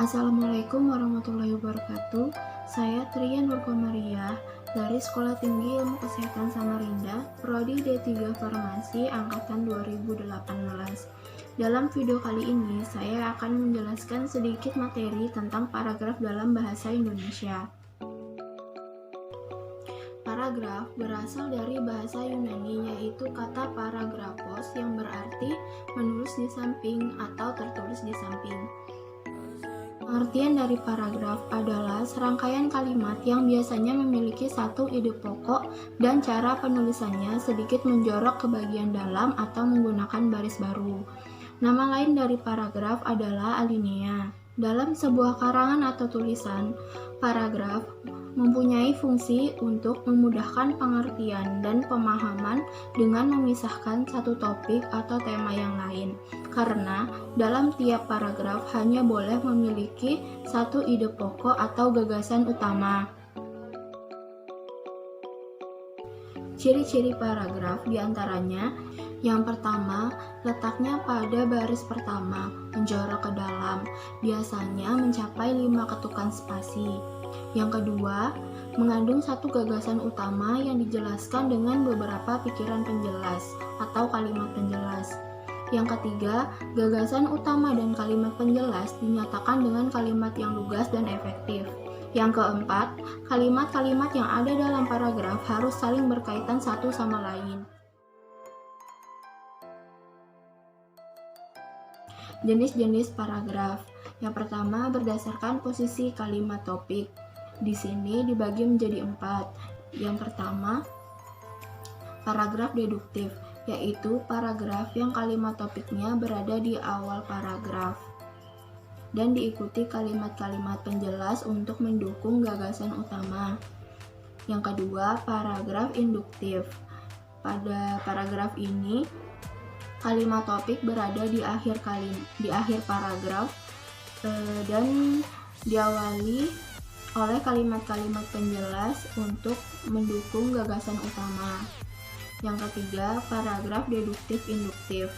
Assalamualaikum warahmatullahi wabarakatuh. Saya Tria Nurkomariah dari Sekolah Tinggi Ilmu Kesehatan Samarinda, Prodi D3 Farmasi Angkatan 2018. Dalam video kali ini, saya akan menjelaskan sedikit materi tentang paragraf dalam bahasa Indonesia. Paragraf berasal dari bahasa Yunani, yaitu kata paragrafos yang berarti menulis di samping atau tertulis di samping. Pengertian dari paragraf adalah serangkaian kalimat yang biasanya memiliki satu ide pokok dan cara penulisannya sedikit menjorok ke bagian dalam atau menggunakan baris baru. Nama lain dari paragraf adalah alinea. Dalam sebuah karangan atau tulisan, paragraf mempunyai fungsi untuk memudahkan pengertian dan pemahaman dengan memisahkan satu topik atau tema yang lain, karena dalam tiap paragraf hanya boleh memiliki satu ide pokok atau gagasan utama. Ciri-ciri paragraf diantaranya, yang pertama, letaknya pada baris pertama, menjorok ke dalam, biasanya mencapai 5 ketukan spasi. Yang kedua, mengandung satu gagasan utama yang dijelaskan dengan beberapa pikiran penjelas atau kalimat penjelas. Yang ketiga, gagasan utama dan kalimat penjelas dinyatakan dengan kalimat yang lugas dan efektif. Yang keempat, kalimat-kalimat yang ada dalam paragraf harus saling berkaitan satu sama lain. Jenis-jenis paragraf. Yang pertama, berdasarkan posisi kalimat topik. Di sini dibagi menjadi 4. Yang pertama, paragraf deduktif, yaitu paragraf yang kalimat topiknya berada di awal paragraf dan diikuti kalimat-kalimat penjelas untuk mendukung gagasan utama. Yang kedua, paragraf induktif. Pada paragraf ini, kalimat topik berada di akhir paragraf dan diawali oleh kalimat-kalimat penjelas untuk mendukung gagasan utama. Yang ketiga, paragraf deduktif induktif.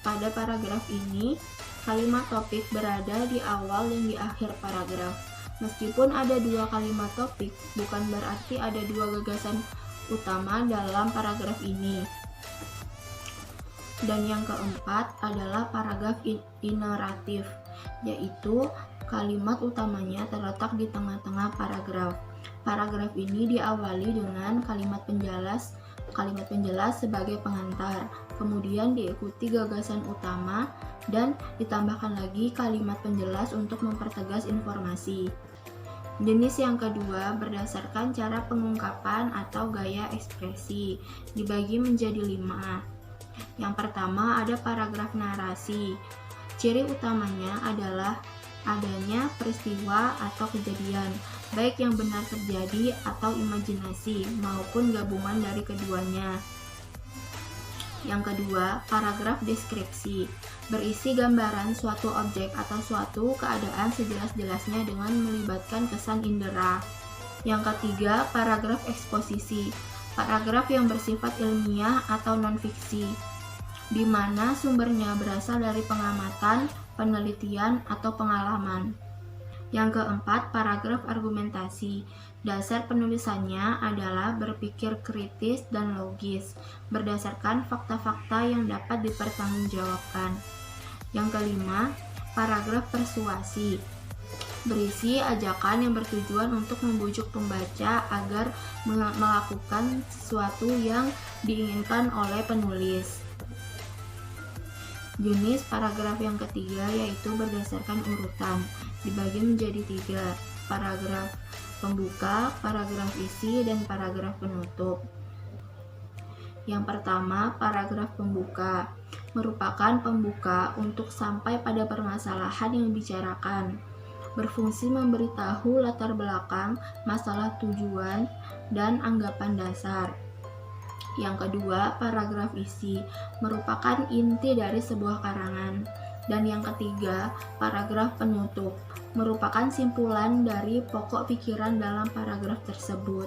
Pada paragraf ini, kalimat topik berada di awal dan di akhir paragraf. Meskipun ada 2 kalimat topik, bukan berarti ada 2 gagasan utama dalam paragraf ini. Dan yang keempat adalah paragraf ineratif, yaitu kalimat utamanya terletak di tengah-tengah paragraf. Paragraf ini diawali dengan kalimat penjelas sebagai pengantar, kemudian diikuti gagasan utama dan ditambahkan lagi kalimat penjelas untuk mempertegas informasi. Jenis yang kedua berdasarkan cara pengungkapan atau gaya ekspresi, dibagi menjadi 5. Yang pertama ada paragraf narasi. Ciri utamanya adalah adanya peristiwa atau kejadian, baik yang benar terjadi atau imajinasi, maupun gabungan dari keduanya. Yang kedua, paragraf deskripsi, berisi gambaran suatu objek atau suatu keadaan sejelas-jelasnya dengan melibatkan kesan indera. Yang ketiga, paragraf eksposisi, paragraf yang bersifat ilmiah atau non-fiksi, di mana sumbernya berasal dari pengamatan, penelitian, atau pengalaman. Yang keempat, paragraf argumentasi. Dasar penulisannya adalah berpikir kritis dan logis, berdasarkan fakta-fakta yang dapat dipertanggungjawabkan. Yang kelima, paragraf persuasi. Berisi ajakan yang bertujuan untuk membujuk pembaca agar melakukan sesuatu yang diinginkan oleh penulis. Jenis paragraf yang ketiga yaitu berdasarkan urutan, dibagi menjadi 3, paragraf pembuka, paragraf isi, dan paragraf penutup. Yang pertama, paragraf pembuka merupakan pembuka untuk sampai pada permasalahan yang dibicarakan, berfungsi memberitahu latar belakang, masalah tujuan, dan anggapan dasar. Yang kedua, paragraf isi merupakan inti dari sebuah karangan. Dan yang ketiga, paragraf penutup merupakan simpulan dari pokok pikiran dalam paragraf tersebut.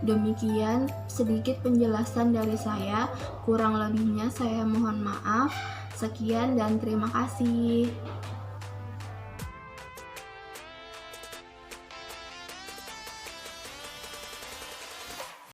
Demikian sedikit penjelasan dari saya, kurang lebihnya saya mohon maaf. Sekian dan terima kasih.